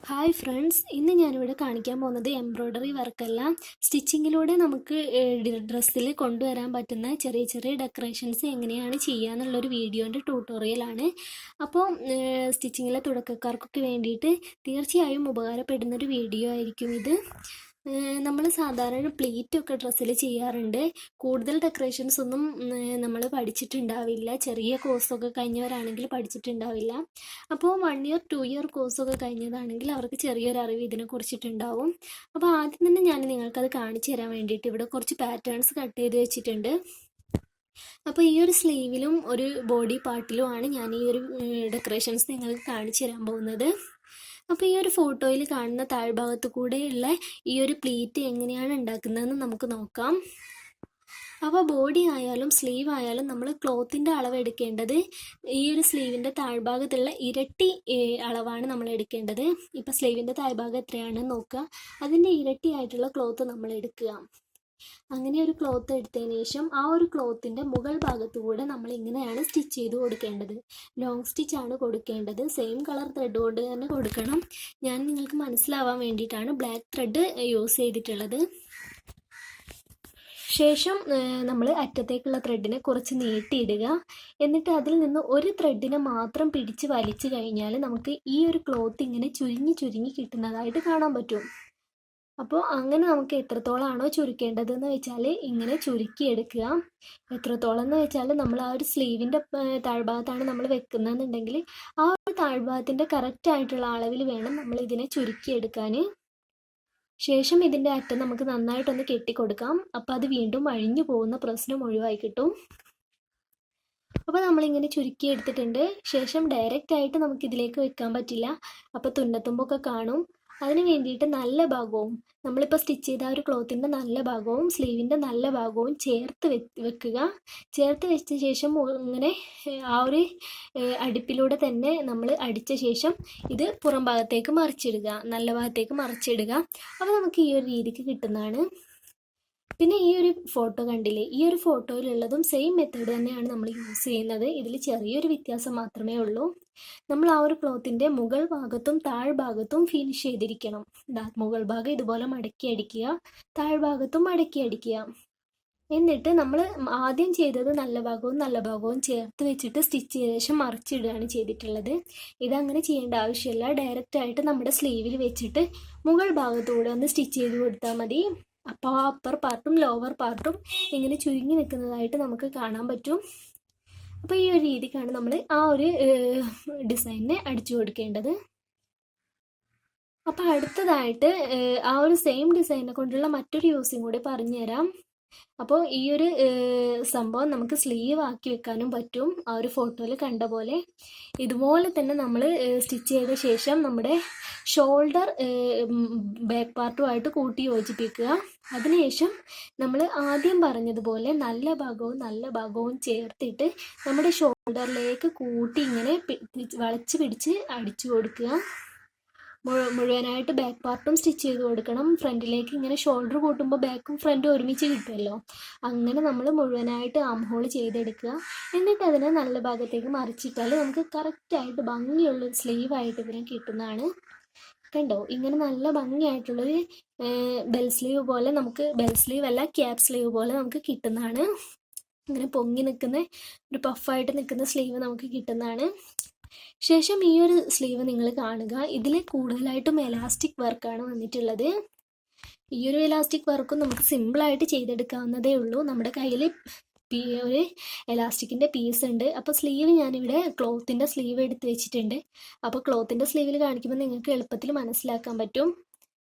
Hi friends, ഇന്ന് ഞാനിവിടെ കാണിക്കാൻ പോകുന്നത് എംബ്രോയ്ഡറി വർക്കല്ല, സ്റ്റിച്ചിങ്ങിലൂടെ നമുക്ക് ഡ്രസ്സിൽ കൊണ്ടുവരാൻ പറ്റുന്ന ചെറിയ ചെറിയ ഡെക്കറേഷൻസ് എങ്ങനെയാണ് ചെയ്യുക എന്നുള്ളൊരു വീഡിയോൻ്റെ ട്യൂട്ടോറിയലാണ്. അപ്പോൾ സ്റ്റിച്ചിങ്ങിലെ തുടക്കക്കാർക്കൊക്കെ വേണ്ടിയിട്ട് തീർച്ചയായും ഉപകാരപ്പെടുന്നൊരു വീഡിയോ ആയിരിക്കും ഇത്. നമ്മൾ സാധാരണ പ്ലീറ്റൊക്കെ ഡ്രസ്സിൽ ചെയ്യാറുണ്ട്. കൂടുതൽ ഡെക്കറേഷൻസ് ഒന്നും നമ്മൾ പഠിച്ചിട്ടുണ്ടാവില്ല. ചെറിയ കോഴ്സൊക്കെ കഴിഞ്ഞവരാണെങ്കിൽ പഠിച്ചിട്ടുണ്ടാവില്ല. അപ്പോൾ 1 ഇയർ 2 ഇയർ കോഴ്സൊക്കെ കഴിഞ്ഞതാണെങ്കിൽ അവർക്ക് ചെറിയൊരു അറിവ് ഇതിനെ കുറിച്ചിട്ടുണ്ടാവും. അപ്പോൾ ആദ്യം തന്നെ ഞാൻ നിങ്ങൾക്കത് കാണിച്ചു തരാൻ വേണ്ടിയിട്ട് ഇവിടെ കുറച്ച് പാറ്റേൺസ് കട്ട് ചെയ്ത് വെച്ചിട്ടുണ്ട്. അപ്പോൾ ഈ ഒരു സ്ലീവിലും ഒരു ബോഡി പാർട്ടിലുമാണ് ഞാൻ ഈ ഒരു ഡെക്കറേഷൻസ് നിങ്ങൾക്ക് കാണിച്ചു തരാൻ പോകുന്നത്. അപ്പോൾ ഈ ഒരു ഫോട്ടോയിൽ കാണുന്ന താഴ്ഭാഗത്ത് കൂടെയുള്ള ഈ ഒരു പ്ലീറ്റ് എങ്ങനെയാണ് ഉണ്ടാക്കുന്നതെന്ന് നമുക്ക് നോക്കാം. അപ്പോൾ ബോഡി ആയാലും സ്ലീവ് ആയാലും നമ്മൾ ക്ലോത്തിൻ്റെ അളവ് എടുക്കേണ്ടത് ഈ ഒരു സ്ലീവിൻ്റെ താഴ്ഭാഗത്തുള്ള ഇരട്ടി അളവാണ് നമ്മൾ എടുക്കേണ്ടത്. ഇപ്പോൾ സ്ലീവിൻ്റെ താഴ്ഭാഗം എത്രയാണെന്ന് നോക്കുക, അതിൻ്റെ ഇരട്ടി ആയിട്ടുള്ള ക്ലോത്ത് നമ്മൾ എടുക്കുക. അങ്ങനെ ഒരു ക്ലോത്ത് എടുത്തതിന് ശേഷം ആ ഒരു ക്ലോത്തിൻ്റെ മുകൾ ഭാഗത്തു കൂടെ നമ്മൾ ഇങ്ങനെയാണ് സ്റ്റിച്ച് ചെയ്ത് കൊടുക്കേണ്ടത്. ലോങ് സ്റ്റിച്ചാണ് കൊടുക്കേണ്ടത്. സെയിം കളർ ത്രെഡ് കൊണ്ട് തന്നെ കൊടുക്കണം. ഞാൻ നിങ്ങൾക്ക് മനസ്സിലാവാൻ വേണ്ടിയിട്ടാണ് ബ്ലാക്ക് ത്രെഡ് യൂസ് ചെയ്തിട്ടുള്ളത്. ശേഷം നമ്മൾ അറ്റത്തേക്കുള്ള ത്രെഡിനെ കുറച്ച് നീട്ടിയിടുക. എന്നിട്ട് അതിൽ നിന്ന് ഒരു ത്രെഡിനെ മാത്രം പിടിച്ച് വലിച്ചു കഴിഞ്ഞാൽ നമുക്ക് ഈ ഒരു ക്ലോത്ത് ഇങ്ങനെ ചുരുങ്ങി ചുരുങ്ങി കിട്ടുന്നതായിട്ട് കാണാൻ പറ്റും. അപ്പോൾ അങ്ങനെ നമുക്ക് എത്രത്തോളമാണോ ചുരുക്കേണ്ടതെന്ന് വെച്ചാൽ ഇങ്ങനെ ചുരുക്കിയെടുക്കുക. എത്രത്തോളം എന്ന് വെച്ചാൽ നമ്മൾ ആ ഒരു സ്ലീവിൻ്റെ താഴ്ഭാഗത്താണ് നമ്മൾ വെക്കുന്നതെന്നുണ്ടെങ്കിൽ ആ ഒരു താഴ്ഭാഗത്തിൻ്റെ കറക്റ്റായിട്ടുള്ള അളവിൽ വേണം നമ്മൾ ഇതിനെ ചുരുക്കിയെടുക്കാൻ. ശേഷം ഇതിൻ്റെ അറ്റം നമുക്ക് നന്നായിട്ടൊന്ന് കെട്ടിക്കൊടുക്കാം. അപ്പോൾ അത് വീണ്ടും അഴിഞ്ഞു പോകുന്ന പ്രശ്നം ഒഴിവായി കിട്ടും. അപ്പോൾ നമ്മളിങ്ങനെ ചുരുക്കി എടുത്തിട്ടുണ്ട്. ശേഷം ഡയറക്റ്റ് ആയിട്ട് നമുക്കിതിലേക്ക് വെക്കാൻ പറ്റില്ല. അപ്പോൾ തുന്നത്തുമ്പൊക്കെ കാണും. അതിന് വേണ്ടിയിട്ട് നല്ല ഭാഗവും നമ്മളിപ്പോൾ സ്റ്റിച്ച് ചെയ്ത ആ ഒരു ക്ലോത്തിൻ്റെ നല്ല ഭാഗവും സ്ലീവിൻ്റെ നല്ല ഭാഗവും ചേർത്ത് വെക്കുക. ചേർത്ത് വെച്ച ശേഷം ഇങ്ങനെ ആ ഒരു അടുപ്പിലൂടെ തന്നെ നമ്മൾ അടിച്ച ശേഷം ഇത് പുറം ഭാഗത്തേക്ക് മറിച്ചിടുക, നല്ല ഭാഗത്തേക്ക് മറിച്ചിടുക. അപ്പോൾ നമുക്ക് ഈ ഒരു രീതിക്ക് കിട്ടുന്നതാണ്. പിന്നെ ഈ ഒരു ഫോട്ടോ കണ്ടില്ലേ, ഈ ഒരു ഫോട്ടോയിലുള്ളതും സെയിം മെത്തേഡ് തന്നെയാണ് നമ്മൾ യൂസ് ചെയ്യുന്നത്. ഇതിൽ ചെറിയൊരു വ്യത്യാസം മാത്രമേ ഉള്ളൂ. നമ്മൾ ആ ഒരു ക്ലോത്തിൻ്റെ മുകൾ ഭാഗത്തും താഴ്ഭാഗത്തും ഫിനിഷ് ചെയ്തിരിക്കണം. മുകൾ ഭാഗം ഇതുപോലെ മടക്കി അടിക്കുക, താഴ്ഭാഗത്തും മടക്കി അടിക്കുക. എന്നിട്ട് നമ്മൾ ആദ്യം ചെയ്തത് നല്ല ഭാഗവും ചേർത്ത് വെച്ചിട്ട് സ്റ്റിച്ച് ചെയ്ത ശേഷം മറിച്ചിടുകയാണ് ചെയ്തിട്ടുള്ളത്. ഇതങ്ങനെ ചെയ്യേണ്ട ആവശ്യമില്ല. ഡയറക്റ്റായിട്ട് നമ്മുടെ സ്ലീവിൽ വെച്ചിട്ട് മുകൾ ഭാഗത്തൂടെ ഒന്ന് സ്റ്റിച്ച് ചെയ്ത് കൊടുത്താൽ മതി. അപ്പോൾ ആ അപ്പർ പാർട്ടും ലോവർ പാർട്ടും ഇങ്ങനെ ചുരുങ്ങി നിൽക്കുന്നതായിട്ട് നമുക്ക് കാണാൻ പറ്റും. അപ്പോൾ ഈ ഒരു രീതിക്കാണ് നമ്മൾ ആ ഒരു ഡിസൈനിനെ അടിച്ചു കൊടുക്കേണ്ടത്. അപ്പോൾ അടുത്തതായിട്ട് ആ ഒരു സെയിം ഡിസൈനെ കൊണ്ടുള്ള മറ്റൊരു യൂസിങ് കൂടി പറഞ്ഞുതരാം. അപ്പോൾ ഈ ഒരു സംഭവം നമുക്ക് സ്ലീവ് ആക്കി വെക്കാനും പറ്റും. ആ ഒരു ഫോട്ടോയിൽ കണ്ട പോലെ ഇതുപോലെ തന്നെ നമ്മൾ സ്റ്റിച്ച് ചെയ്ത ശേഷം നമ്മുടെ ഷോൾഡർ ബാക്ക് പാർട്ടുമായിട്ട് കൂട്ടി യോജിപ്പിക്കുക. അതിനുശേഷം നമ്മൾ ആദ്യം പറഞ്ഞതുപോലെ നല്ല ഭാഗവും ചേർത്തിട്ട് നമ്മുടെ ഷോൾഡറിലേക്ക് കൂട്ടി ഇങ്ങനെ വളച്ച് പിടിച്ച് അടിച്ചു കൊടുക്കുക. മുഴുവനായിട്ട് ബാക്ക് പാർട്ടും സ്റ്റിച്ച് ചെയ്ത് കൊടുക്കണം. ഫ്രണ്ടിലേക്ക് ഇങ്ങനെ ഷോൾഡർ കൂട്ടുമ്പോൾ ബാക്കും ഫ്രണ്ടും ഒരുമിച്ച് കിട്ടുമല്ലോ. അങ്ങനെ നമ്മൾ മുഴുവനായിട്ട് ആം ഹോൾ ചെയ്തെടുക്കുക. എന്നിട്ട് അതിനെ നല്ല ഭാഗത്തേക്ക് മറിച്ചിട്ടാൽ നമുക്ക് കറക്റ്റായിട്ട് ഭംഗിയുള്ളൊരു സ്ലീവായിട്ട് ഇതിനെ കിട്ടുന്നതാണ്. കണ്ടോ, ഇങ്ങനെ നല്ല ഭംഗിയായിട്ടുള്ളൊരു ബെൽ സ്ലീവ് പോലെ നമുക്ക്, ബെൽ സ്ലീവ് അല്ല ക്യാപ് സ്ലീവ് പോലെ നമുക്ക് കിട്ടുന്നതാണ്. ഇങ്ങനെ പൊങ്ങി നിൽക്കുന്ന ഒരു പഫായിട്ട് നിൽക്കുന്ന സ്ലീവ് നമുക്ക് കിട്ടുന്നതാണ്. ശേഷം ഈ ഒരു സ്ലീവ് നിങ്ങൾ കാണുക. ഇതിൽ കൂടുതലായിട്ടും എലാസ്റ്റിക് വർക്കാണ് വന്നിട്ടുള്ളത്. ഈ ഒരു എലാസ്റ്റിക് വർക്കും നമുക്ക് സിമ്പിളായിട്ട് ചെയ്തെടുക്കാവുന്നതേ ഉള്ളൂ. നമ്മുടെ കയ്യിൽ ഒരു എലാസ്റ്റിക്കിൻ്റെ പീസ് ഉണ്ട്. അപ്പോൾ സ്ലീവ് ഞാനിവിടെ ക്ലോത്തിൻ്റെ സ്ലീവ് എടുത്ത് വെച്ചിട്ടുണ്ട്. അപ്പോൾ ക്ലോത്തിൻ്റെ സ്ലീവിൽ കാണിക്കുമ്പോൾ നിങ്ങൾക്ക് എളുപ്പത്തിൽ മനസ്സിലാക്കാൻ പറ്റും.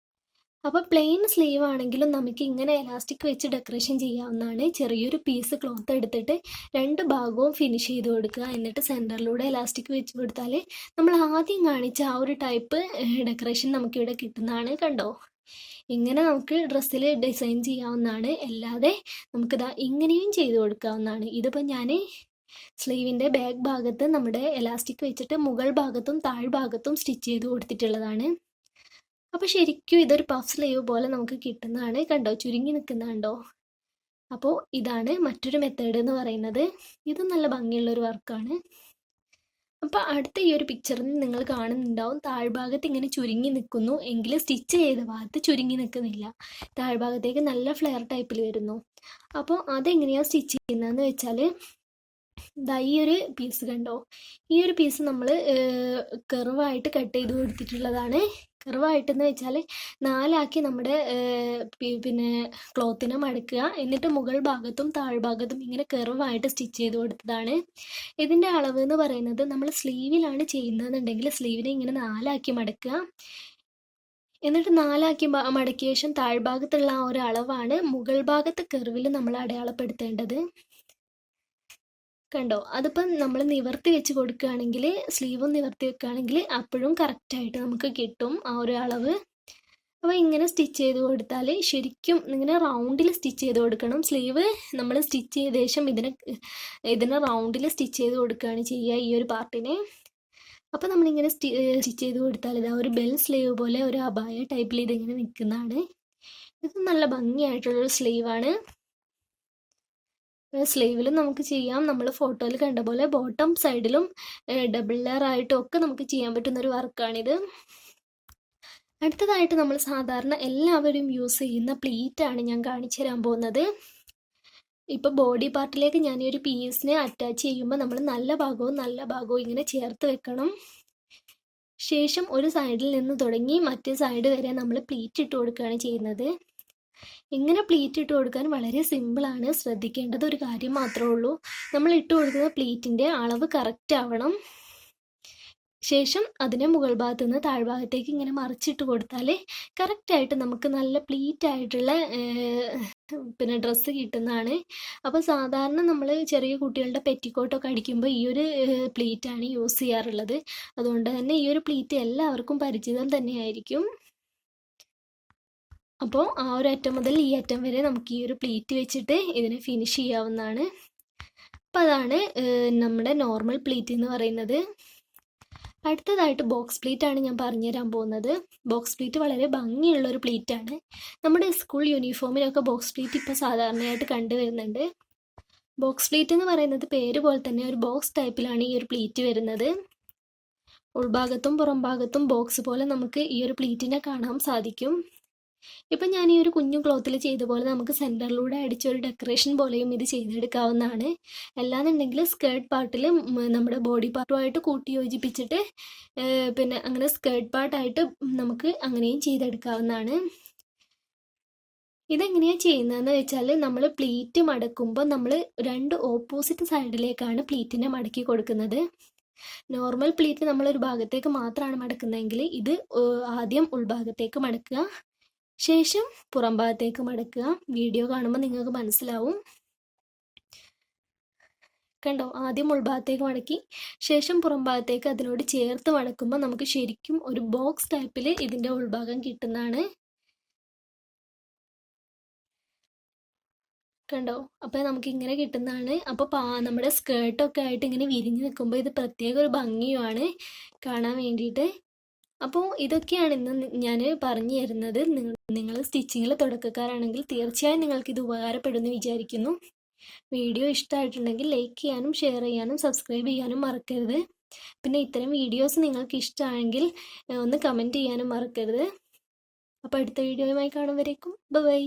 അപ്പോൾ പ്ലെയിൻ സ്ലീവ് ആണെങ്കിലും നമുക്ക് ഇങ്ങനെ എലാസ്റ്റിക് വെച്ച് ഡെക്കറേഷൻ ചെയ്യാവുന്നതാണ്. ചെറിയൊരു പീസ് ക്ലോത്ത് എടുത്തിട്ട് രണ്ട് ഭാഗവും ഫിനിഷ് ചെയ്ത് കൊടുക്കുക. എന്നിട്ട് സെൻറ്ററിലൂടെ എലാസ്റ്റിക് വെച്ച് കൊടുത്താൽ നമ്മൾ ആദ്യം കാണിച്ച ആ ഒരു ടൈപ്പ് ഡെക്കറേഷൻ നമുക്കിവിടെ കിട്ടുന്നതാണ്. കണ്ടോ, ഇങ്ങനെ നമുക്ക് ഡ്രസ്സിൽ ഡിസൈൻ ചെയ്യാവുന്നതാണ്. അല്ലാതെ നമുക്കിതാ ഇങ്ങനെയും ചെയ്ത് കൊടുക്കാവുന്നതാണ്. ഇതിപ്പോൾ ഞാൻ സ്ലീവിൻ്റെ ബാക്ക് ഭാഗത്ത് നമ്മുടെ എലാസ്റ്റിക് വെച്ചിട്ട് മുകൾ ഭാഗത്തും താഴ്ഭാഗത്തും സ്റ്റിച്ച് ചെയ്ത് കൊടുത്തിട്ടുള്ളതാണ്. അപ്പോൾ ശരിക്കും ഇതൊരു പഫ് സ്ലീവ് പോലെ നമുക്ക് കിട്ടുന്നതാണ്. കണ്ടോ, ചുരുങ്ങി നിൽക്കുന്നുണ്ടോ. അപ്പോൾ ഇതാണ് മറ്റൊരു മെത്തേഡ് എന്ന് പറയുന്നത്. ഇത് നല്ല ഭംഗിയുള്ളൊരു വർക്കാണ്. അപ്പോൾ അടുത്ത ഈ ഒരു പിക്ചറിൽ നിങ്ങൾ കാണുന്നുണ്ടാവും താഴ്ഭാഗത്ത് ഇങ്ങനെ ചുരുങ്ങി നിൽക്കുന്നു, എങ്കിലും സ്റ്റിച്ച് ചെയ്ത ഭാഗത്ത് ചുരുങ്ങി നിൽക്കുന്നില്ല. താഴ്ഭാഗത്തേക്ക് നല്ല ഫ്ലെയർ ടൈപ്പിൽ വരുന്നു. അപ്പോൾ അതെങ്ങനെയാണ് സ്റ്റിച്ച് ചെയ്യുന്നതെന്ന് വെച്ചാൽ, ഈ ഒരു പീസ് കണ്ടോ, ഈ ഒരു പീസ് നമ്മൾ കർവായിട്ട് കട്ട് ചെയ്ത് കൊടുത്തിട്ടുള്ളതാണ്. കർവായിട്ടെന്ന് വെച്ചാൽ 4 നമ്മുടെ പിന്നെ ക്ലോത്തിനെ മടക്കുക, എന്നിട്ട് മുകൾ ഭാഗത്തും താഴ്ഭാഗത്തും ഇങ്ങനെ കർവായിട്ട് സ്റ്റിച്ച് ചെയ്ത് കൊടുത്തതാണ്. ഇതിൻ്റെ അളവ് എന്ന് പറയുന്നത് നമ്മൾ സ്ലീവിലാണ് ചെയ്യുന്നതെന്നുണ്ടെങ്കിൽ സ്ലീവിനെ ഇങ്ങനെ 4 മടക്കുക, എന്നിട്ട് 4 മടക്കിയ ശേഷം താഴ്ഭാഗത്തുള്ള ആ ഒരു അളവാണ് മുകൾ ഭാഗത്ത് കർവിൽ നമ്മൾ അടയാളപ്പെടുത്തേണ്ടത്. കണ്ടോ, അതിപ്പം നമ്മൾ നിവർത്തി വെച്ച് കൊടുക്കുകയാണെങ്കിൽ, സ്ലീവും നിവർത്തി വെക്കുകയാണെങ്കിൽ അപ്പോഴും കറക്റ്റായിട്ട് നമുക്ക് കിട്ടും ആ ഒരു അളവ്. അപ്പോൾ ഇങ്ങനെ സ്റ്റിച്ച് ചെയ്ത് കൊടുത്താൽ ശരിക്കും ഇങ്ങനെ റൗണ്ടിൽ സ്റ്റിച്ച് ചെയ്ത് കൊടുക്കണം. സ്ലീവ് നമ്മൾ സ്റ്റിച്ച് ചെയ്ത ശേഷം ഇതിനെ റൗണ്ടിൽ സ്റ്റിച്ച് ചെയ്ത് കൊടുക്കുകയാണ് ചെയ്യുക ഈ ഒരു പാർട്ടിനെ. അപ്പോൾ നമ്മളിങ്ങനെ സ്റ്റിച്ച് ചെയ്ത് കൊടുത്താൽ ഇതാ ഒരു ബെൽ സ്ലീവ് പോലെ ഒരു അബായ ടൈപ്പിൽ ഇതിങ്ങനെ നിൽക്കുന്നതാണ്. ഇത് നല്ല ഭംഗിയായിട്ടുള്ളൊരു സ്ലീവാണ്. സ്ലീവിലും നമുക്ക് ചെയ്യാം, നമ്മൾ ഫോട്ടോയിൽ കണ്ട പോലെ ബോട്ടം സൈഡിലും ഡബിൾ ലെയർ ആയിട്ടും ഒക്കെ നമുക്ക് ചെയ്യാൻ പറ്റുന്നൊരു വർക്കാണിത്. അടുത്തതായിട്ട് നമ്മൾ സാധാരണ എല്ലാവരും യൂസ് ചെയ്യുന്ന പ്ലീറ്റാണ് ഞാൻ കാണിച്ചു തരാൻ പോകുന്നത്. ഇപ്പോൾ ബോഡി പാർട്ടിലേക്ക് ഞാൻ ഈ ഒരു പീസിനെ അറ്റാച്ച് ചെയ്യുമ്പോൾ നമ്മൾ നല്ല ഭാഗവും ഇങ്ങനെ ചേർത്ത് വെക്കണം. ശേഷം ഒരു സൈഡിൽ നിന്ന് തുടങ്ങി മറ്റേ സൈഡ് വരെ നമ്മൾ പ്ലീറ്റ് ഇട്ട് കൊടുക്കുകയാണ് ചെയ്യുന്നത്. ഇങ്ങനെ പ്ലീറ്റ് ഇട്ട് കൊടുക്കാൻ വളരെ സിമ്പിളാണ്. ശ്രദ്ധിക്കേണ്ടത് ഒരു കാര്യം മാത്രമേ ഉള്ളൂ, നമ്മൾ ഇട്ട് കൊടുക്കുന്ന പ്ലീറ്റിൻ്റെ അളവ് കറക്റ്റ് ആവണം. ശേഷം അതിനെ മുകൾ ഭാഗത്തു നിന്ന് താഴ്ഭാഗത്തേക്ക് ഇങ്ങനെ മറിച്ചിട്ട് കൊടുത്താൽ കറക്റ്റായിട്ട് നമുക്ക് നല്ല പ്ലീറ്റ് ആയിട്ടുള്ള പിന്നെ ഡ്രസ്സ് കിട്ടുന്നതാണ്. അപ്പോൾ സാധാരണ നമ്മൾ ചെറിയ കുട്ടികളുടെ പെറ്റിക്കോട്ടൊക്കെ അടിക്കുമ്പോൾ ഈ ഒരു പ്ലീറ്റാണ് യൂസ് ചെയ്യാറുള്ളത്. അതുകൊണ്ട് തന്നെ ഈ ഒരു പ്ലീറ്റ് എല്ലാവർക്കും പരിചിതം തന്നെയായിരിക്കും. അപ്പോൾ ആ ഒരു അറ്റം മുതൽ ഈ അറ്റം വരെ നമുക്ക് ഈ ഒരു പ്ലീറ്റ് വെച്ചിട്ട് ഇതിനെ ഫിനിഷ് ചെയ്യാവുന്നതാണ്. അപ്പോൾ അതാണ് നമ്മുടെ നോർമൽ പ്ലീറ്റ് എന്ന് പറയുന്നത്. അടുത്തതായിട്ട് ബോക്സ് പ്ലീറ്റ് ആണ് ഞാൻ പറഞ്ഞു തരാൻ പോകുന്നത്. ബോക്സ് പ്ലീറ്റ് വളരെ ഭംഗിയുള്ളൊരു പ്ലീറ്റാണ്. നമ്മുടെ സ്കൂൾ യൂണിഫോമിലൊക്കെ ബോക്സ് പ്ലീറ്റ് ഇപ്പോൾ സാധാരണയായിട്ട് കണ്ടുവരുന്നുണ്ട്. ബോക്സ് പ്ലീറ്റ് എന്ന് പറയുന്നത് പേര് പോലെ തന്നെ ഒരു ബോക്സ് ടൈപ്പിലാണ് ഈ ഒരു പ്ലീറ്റ് വരുന്നത്. ഉൾഭാഗത്തും പുറം ഭാഗത്തും ബോക്സ് പോലെ നമുക്ക് ഈ ഒരു പ്ലീറ്റിനെ കാണാൻ സാധിക്കും. ഇപ്പം ഞാൻ ഈ ഒരു കുഞ്ഞു ക്ലോത്തിൽ ചെയ്ത പോലെ നമുക്ക് സെൻറ്ററിലൂടെ അടിച്ചൊരു ഡെക്കറേഷൻ പോലെയും ഇത് ചെയ്തെടുക്കാവുന്നതാണ്. അല്ലാന്നുണ്ടെങ്കിൽ സ്കേർട്ട് പാർട്ടിൽ നമ്മുടെ ബോഡി പാർട്ടുമായിട്ട് കൂട്ടി യോജിപ്പിച്ചിട്ട് പിന്നെ അങ്ങനെ സ്കേർട്ട് പാർട്ടായിട്ട് നമുക്ക് അങ്ങനെയും ചെയ്തെടുക്കാവുന്നതാണ്. ഇതെങ്ങനെയാണ് ചെയ്യുന്നതെന്ന് വെച്ചാൽ, നമ്മൾ പ്ലീറ്റ് മടക്കുമ്പോൾ നമ്മൾ 2 ഓപ്പോസിറ്റ് സൈഡിലേക്കാണ് പ്ലീറ്റിനെ മടക്കി കൊടുക്കുന്നത്. നോർമൽ പ്ലീറ്റ് നമ്മളൊരു ഭാഗത്തേക്ക് മാത്രമാണ് മടക്കുന്നതെങ്കിൽ ഇത് ആദ്യം ഉൾഭാഗത്തേക്ക് മടക്കുക, ശേഷം പുറം ഭാഗത്തേക്ക് മടക്കുക. വീഡിയോ കാണുമ്പോൾ നിങ്ങൾക്ക് മനസ്സിലാവും. കണ്ടോ, ആദ്യം ഉൾഭാഗത്തേക്ക് മടക്കി ശേഷം പുറം ഭാഗത്തേക്ക് അതിനോട് ചേർത്ത് മടക്കുമ്പോൾ നമുക്ക് ശരിക്കും ഒരു ബോക്സ് ടൈപ്പിൽ ഇതിൻ്റെ ഉൾഭാഗം കിട്ടുന്നതാണ്. കണ്ടോ, അപ്പോൾ നമുക്ക് ഇങ്ങനെ കിട്ടുന്നതാണ്. അപ്പോൾ നമ്മുടെ സ്കേർട്ടൊക്കെ ആയിട്ട് ഇങ്ങനെ വിരിഞ്ഞ് നിൽക്കുമ്പോൾ ഇത് പ്രത്യേക ഒരു ഭംഗിയുമാണ് കാണാൻ വേണ്ടിയിട്ട്. അപ്പോൾ ഇതൊക്കെയാണ് ഇന്ന് ഞാൻ പറഞ്ഞു തരുന്നത്. നിങ്ങൾ സ്റ്റിച്ചിങ്ങിൽ തുടക്കക്കാരാണെങ്കിൽ തീർച്ചയായും നിങ്ങൾക്കിത് ഉപകാരപ്പെടുമെന്ന് വിചാരിക്കുന്നു. വീഡിയോ ഇഷ്ടമായിട്ടുണ്ടെങ്കിൽ ലൈക്ക് ചെയ്യാനും ഷെയർ ചെയ്യാനും സബ്സ്ക്രൈബ് ചെയ്യാനും മറക്കരുത്. പിന്നെ ഇത്തരം വീഡിയോസ് നിങ്ങൾക്ക് ഇഷ്ടമാണെങ്കിൽ ഒന്ന് കമൻറ്റ് ചെയ്യാനും മറക്കരുത്. അപ്പോൾ അടുത്ത വീഡിയോയുമായി കാണും വരേക്കും ബൈ.